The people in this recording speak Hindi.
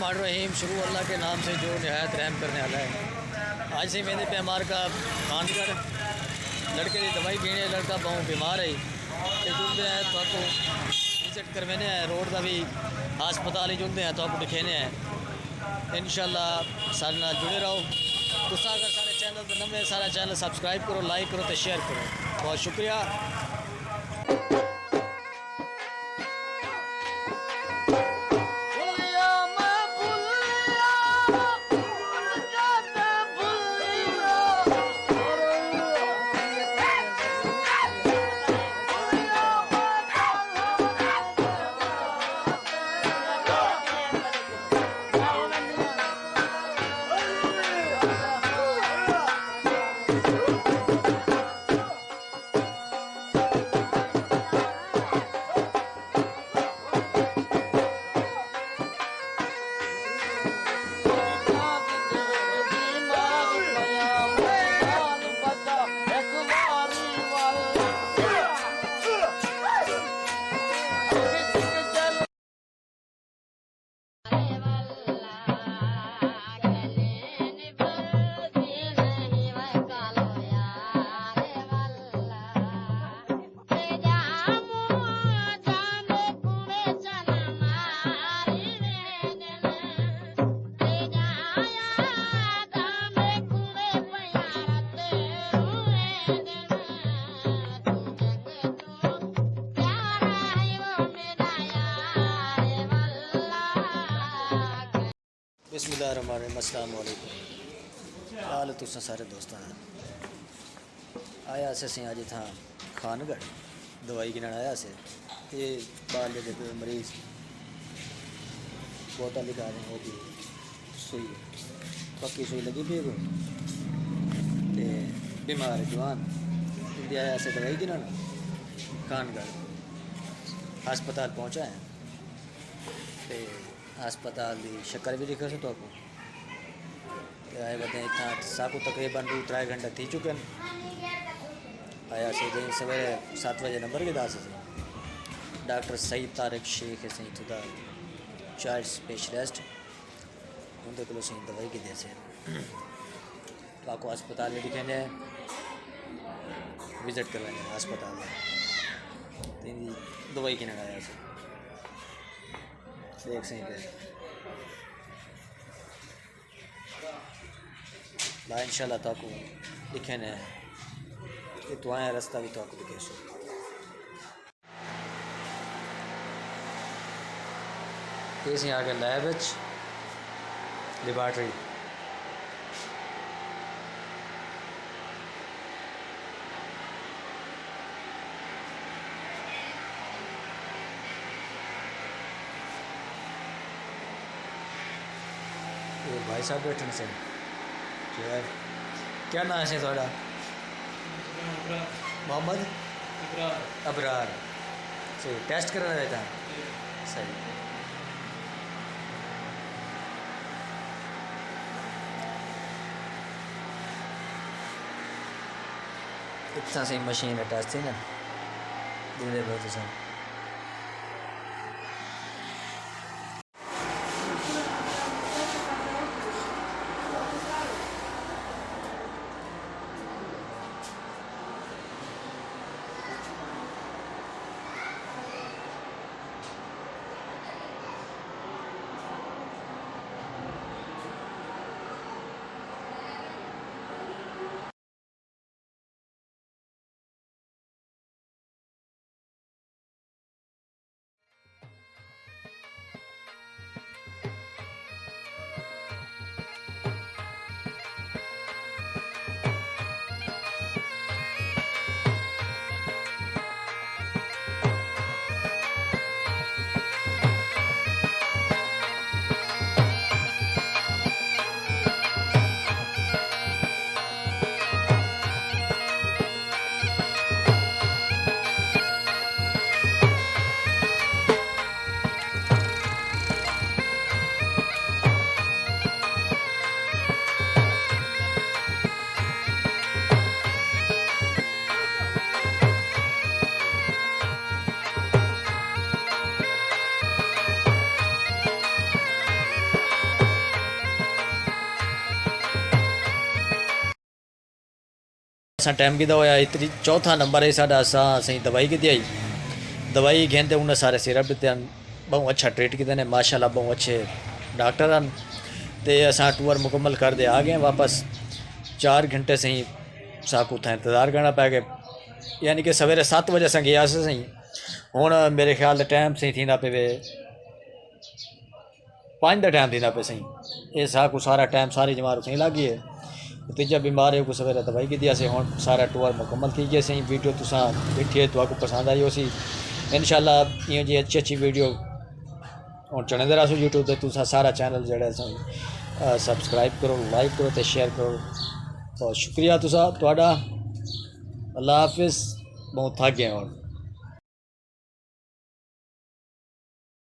बिस्मिल्लाहिर्रहमानिर्रहीम। शुरू अल्लाह के नाम से जो नहायत रहम करने वाला है। आज से मेरे पे हमार का खानगढ़ लड़के की दवाई पीने लड़का बहुत बीमार है तो जुड़ते हैं तो आपको विजिट करवाने हैं। रोड का भी हस्पताल ही जुड़ते हैं तो आपको दिखाने हैं। इंशाल्लाह सारे नाल जुड़े रहो। तुसा अगर सारे चैनल पर नवे सारा चैनल सब्सक्राइब करो, लाइक करो तो शेयर करो। बहुत शुक्रिया। बिस्मिल्लाहिर्रहमानिर्रहीम। अस्सलाम वालेकुम। हाल तुसां सारे दोस्तां आया से अज इत्थां खानगढ़ दवाई गिनन आया से। ये बाल दे मरीज बोतल लिखा दें वो भी सुई पक्की सुई लगी पी को बीमार जवान इंडिया आया से दवाई गिनन खानगढ़ हस्पताल पहुँचा है। हस्पताल की शक्कर भी लिखा से तो आपको आए बता इतना साकू तकरीबन 2-3 घंटे थी चुके हैं। आया से दिन सवेरे 7 बजे नंबर के दास से डॉक्टर सईद तारिक शेख है सही खुदा चाइल्ड स्पेशलिस्ट उनके को सही दवाई की दे से तो आपको अस्पताल में दिखाने विजिट करवाने अस्पताल में दवाई की आया से देख सही पे ला इंशाल्लाह तो आपको लिखे ने ये तो आया रास्ता भी तो आपको दिखे सो ये आगे लैब लेबॉर्ट्री भाई साहब बैठने से क्या नाम है थोड़ा मोहम्मद अबरार सही टेस्ट कराना रहता है सही। इतना सही मशीन है टेस्ट थी ना दे बहुत सब असा टाइम किदा होया इतनी चौथा नंबर है साडा असी दवाई की आई दवाई घेंदे उन्हें सारे सिरप दिते हैं बहुत अच्छा ट्रीट किए ने माशाल्लाह बहुत अच्छे डॉक्टर हैं तो असा टूर मुकम्मल कर दे आ गए वापस 4 घंटे से ही साकू था इंतज़ार करना पै गए यानी कि सवेरे 7 बजे अस गया सही हुण मेरे ख्याल टाइम सही थी पे 5 का टाइम थी पे सही ये साकू सारा टाइम सारी जमात सही लग गई है तीजा बीमार है को सवेरे दवाई की असें हुण सारा टूर मुकम्मल थी गया सही वीडियो तुसा देखी है तो पसंद आई उसी इंशाल्लाह इं जी अच्छी वीडियो हुण चढ़ाते रहो यूट्यूब पर तुसा सारा चैनल जेह्ड़ा सब्सक्राइब करो लाइक करो तो शेयर करो बहुत शुक्रिया तुसा तुहाडा अल्लाह हाफिज़ बहुत थक गए हुण।